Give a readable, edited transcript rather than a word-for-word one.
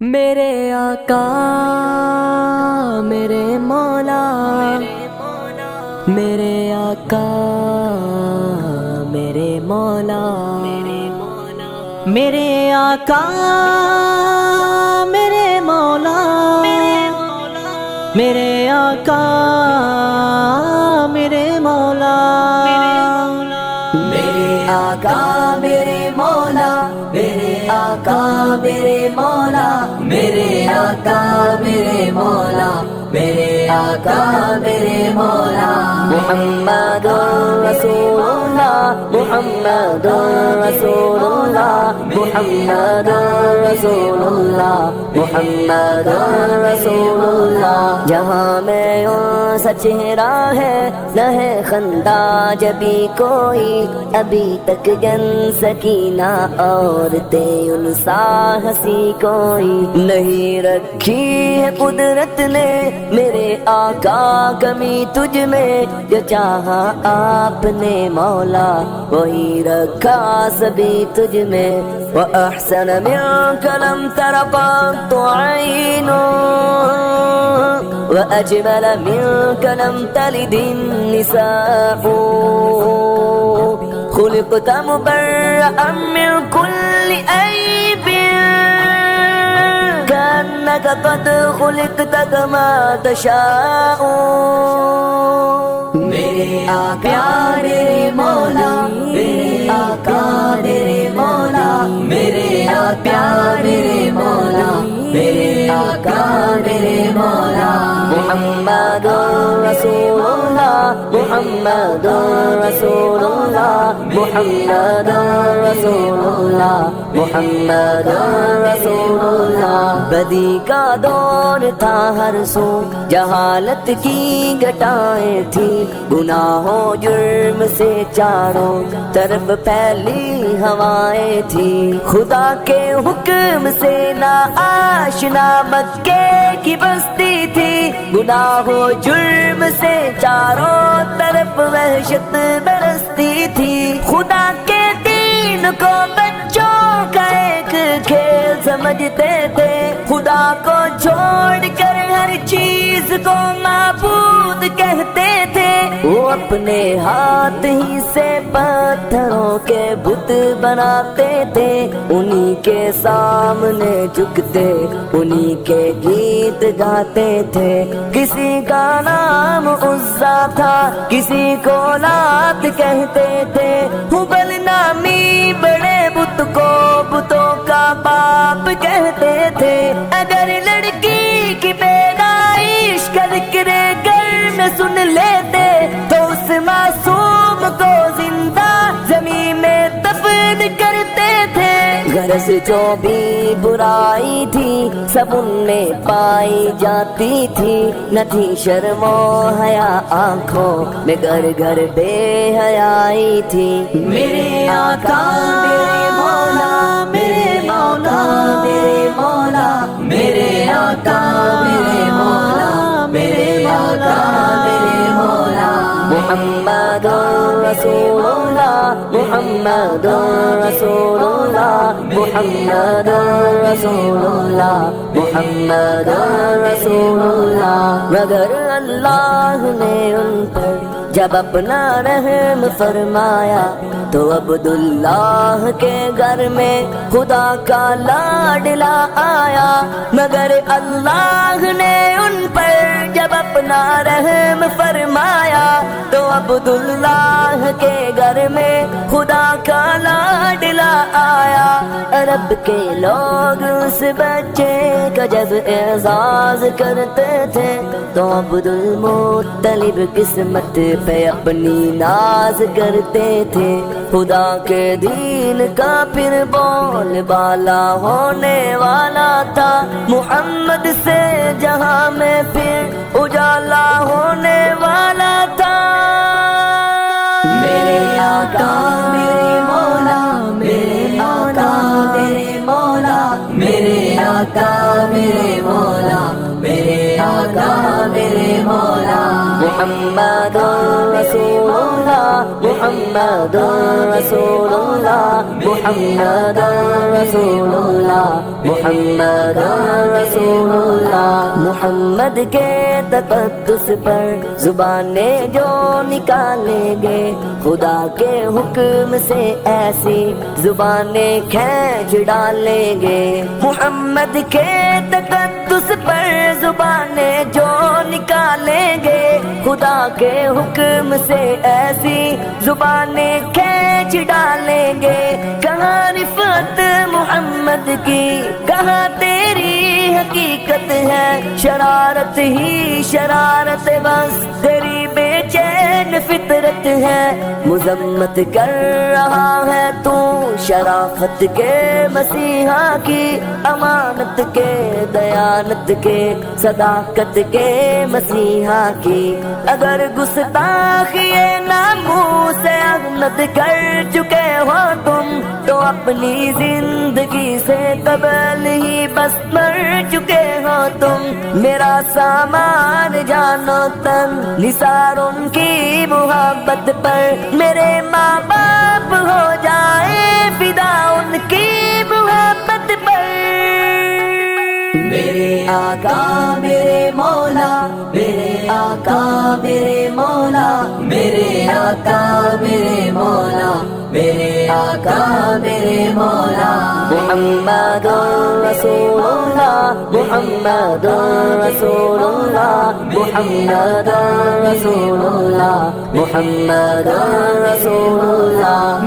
میرے آقا میرے مولا، میرے آقا میرے مولا، میرے آقا میرے مولا، میرے آقا میرے مولا، میرے آقا میرے مولا، میرے آقا میرے مولا، میرے آقا میرے مولا، میرے آقا میرے مولا، محمد رسول اللہ، محمد رسول اللہ، محمد رسول اللہ، محمد رسول اللہ۔ جہاں میں سا چہرہ ہے نہ ہے خندہ جبھی کوئی، ابھی تک جن سکینہ عورتیں ان سا ہنسی کوئی نہیں رکھی ہے قدرت نے میرے آقا کمی تجھ میں، جو چاہا آپ نے مولا وہی رکھا سبھی تجھ میں۔ وَأَحْسَنَ مِنْكَ لَمْ تَرَ قَطُّ عَيْنٌ وَأَجْمَلَ مِنْكَ لَمْ تَلِدِ النِّسَاءُ، خُلِقْتَ مُبَرَّأً مِنْ كُلِّ عَيْبٍ كَأَنَّكَ قَدْ خُلِقْتَ كَمَا تَشَاءُ۔ میرے آقا میرے مولا، میرے آقا میرے مولا، میرے آقا میرے مولا، میرے آقا میرے مولا، محمد رسول اللہ، محمد رسول اللہ، محمد رسول اللہ، محمد رسول اللہ۔ بدی کا دور تھا ہر سو، جہالت کی گٹائیں تھی، گناہوں جرم سے چاروں طرف پھیلی ہوائیں تھی، خدا کے حکم سے نا آشنا مکے کی بستی تھی، گناہوں جرم سے چاروں طرف وحشت برستی تھی، خدا کے دین کو بچوں کا ایک کھیل سمجھتے تھے، خدا کو چھوڑ کر ہر چیز کو معبود کہتے تھے، وہ اپنے ہاتھ ہی سے پتھروں کے بت بناتے تھے، انہی کے سامنے جھکتے انہی کے گیت گاتے تھے، کسی کا نام عزا تھا کسی کو لات کہتے تھے، ہبل نامی بڑے بت کو بتوں کا باپ کہتے تھے، اگر لڑکی کی پیدائش کا ذکر گھر میں سن لیتے تو اس معصوم کو زندہ زمین میں دفن کرتے تھے، غرض جو بھی برائی تھی سب ان میں پائی جاتی تھی، نہ تھی شرم و حیا آنکھوں میں گھر گھر بے حیائی تھی۔ میرے آقا میرے مولا، میرے مولا میرے مولا، میرے آقا میرے مولا، میرے آقا میرے مولا، محمد رسول اللہ، محمد رسول اللہ، محمد رسول اللہ، محمد رسول اللہ۔ مگر اللہ نے ان پر جب اپنا رحم فرمایا تو عبداللہ کے گھر میں خدا کا لاڈلا آیا، مگر اللہ نے ان پر جب اپنا رحم فرمایا تو عبداللہ کے گھر میں خدا کا لاڈلا آیا، عرب کے لوگ اس بچے کا جب اعزاز کرتے تھے تو عبدالمطلب قسمت پہ اپنی ناز کرتے تھے، خدا کے دین کا پھر بول بالا ہونے والا تھا، محمد سے جہاں میں پھر اجالا ہونے والا تھا۔ میرے آقا میرے مولا، میرے آقا میرے مولا، میرے آقا میرے مولا، میرے آقا میرے مولا، محمد رسول اللہ محمد رسول اللہ محمد رسول اللہ محمد رسول اللہ محمد کے تقدس پر زبانیں جو نکالیں گے خدا کے حکم سے ایسی زبانیں کھینچ ڈالیں گے محمد کے تقدس پر زبانیں جو نکالیں گے خدا کے حکم سے ایسی زبانیں کھینچ ڈالیں گے کہاں رفعت محمد کی کہاں تیری حقیقت ہے شرارت ہی شرارت بس تیری بے چین فطرت ہے مذمت کر رہا ہے تو شرافت کے مسیحا کی امانت کے دیانت کے صداقت کے مسیحا کی اگر گستاخی ناموس احمد کر چکے ہو تم تو اپنی زندگی سے قبل ہی بس مر چکے ہو تم میرا سامان جانو تن نثار ان کی محبت پر میرے ماں باپ ہو جائے فدا ان کی محبت پر میرے آقا میرے مولا میرے آقا میرے مولا میرے آقا میرے مولا میرے آقا میرے مولا محمد رسول اللہ محمد رسول اللہ محمد رسول اللہ محمد رسول اللہ